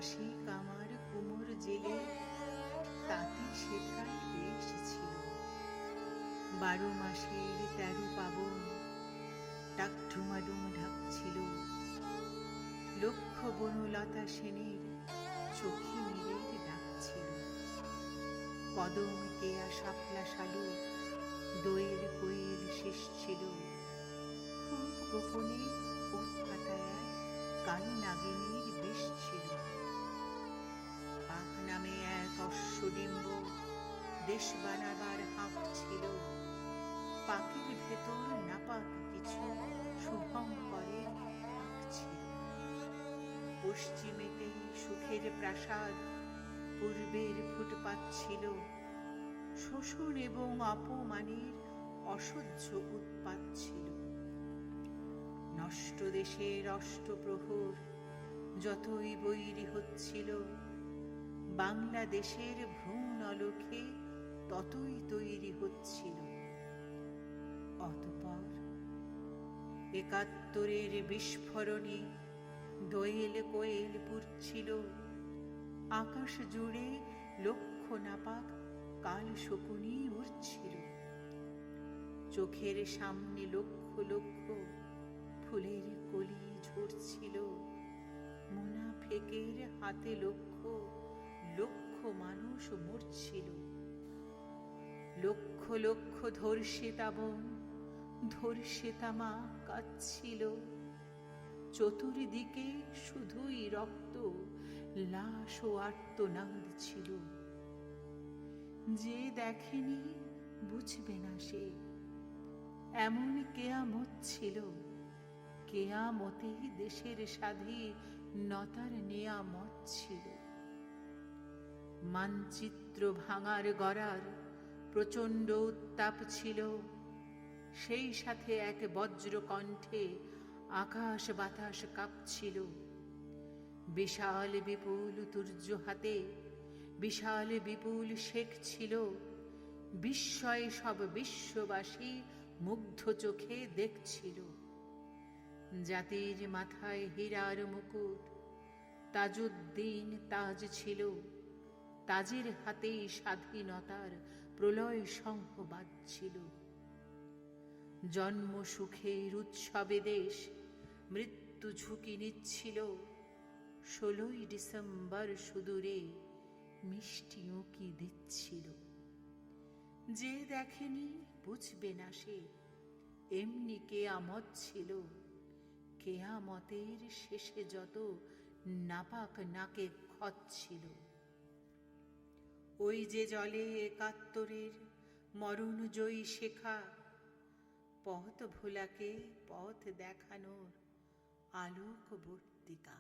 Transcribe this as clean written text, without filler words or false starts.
আশিক আমার কুমোর জেলে তাঁতি সেথায় বেশ ছিল। 12 মাসের 13 পাবন টাকঢুমাডুম ঢাকছিল। লক্ষ বনলতা সেনের চোখে নীরের ডাক ছিল। কদম কেয়া শাপলা শালু দোয়েল কোয়েল শেষ ছিল। খুব গোপনে ওত পাতায় কালো নাগিনীর বেশ ছিল। পাক নামে এক অশ্বডিম্ব দেশ বানাবার হাঁক ছিল। পাকের ভেতর নাপাক কিছু শুভঙ্করের পাক ছিল। পশ্চিমেতে সুখের প্রাসাদ, পূর্বের ফুটপাত ছিল। শোষণ এবং অপমানের অসহ্য উৎপাত ছিল। নষ্ট দেশের অষ্টপ্রহর যতই বৈরী হচ্ছিল, বাংলাদেশের ভ্রূণ অলোকে ততই তৈরি হচ্ছিল। অতঃপর ৭১-এর বিস্ফোরণে দোয়েল কোয়েল পুড়ছিল। আকাশ জুড়ে লক্ষ নাপাক কাল শকুনি উড়ছিল। চোখের সামনে লক্ষ লক্ষ ফুলের কলি ঝরছিল। মুনাফেকের হাতে লক্ষ লক্ষ মানুষ মরছিল। লক্ষ লক্ষ ধর্ষিতাবন ধর্ষিতামা কাঁদছিল। চতুর্দিকে শুধুই রক্ত, লাশ ও আর্তনাদ ছিল। যে দেখেনি বুঝবে না সে, এমন কেয়ামত ছিল। কেয়ামতেই দেশের স্বাধীনতার নেয়ামত ছিল। মানচিত্র ভাঙার গড়ার প্রচণ্ড উত্তাপ ছিল। সেই সাথে এক বজ্র কণ্ঠে আকাশ বাতাস কাঁপছিল। বিশাল বিপুল তুর্য হাতে বিশাল বিপুল শেখ ছিল। বিস্ময়ে সব বিশ্ববাসী মুগ্ধ চোখে দেখছিল। জাতির মাথায় হীরার মুকুট, তাজউদ্দিন তাজ ছিল। তাজের হাতেই স্বাধীনতার প্রলয় শঙ্খ বাজছিল। জন্ম সুখের উৎসবে দেশ মৃত্যু ঝুঁকি নিচ্ছিল। ১৬ই ডিসেম্বর সুদূরে মিষ্টি উঁকি দিচ্ছিল। যে দেখেনি বুঝবে না সে, এমনি কেয়ামত ছিল। কেয়ামতের শেষে যত নাপাক নাকে খচ্ছিল। ওই যে জলে ৭১-এর মরণজয়ী শেখা, পথ ভোলাকে পথ দেখানোর আলোকবর্তিকা।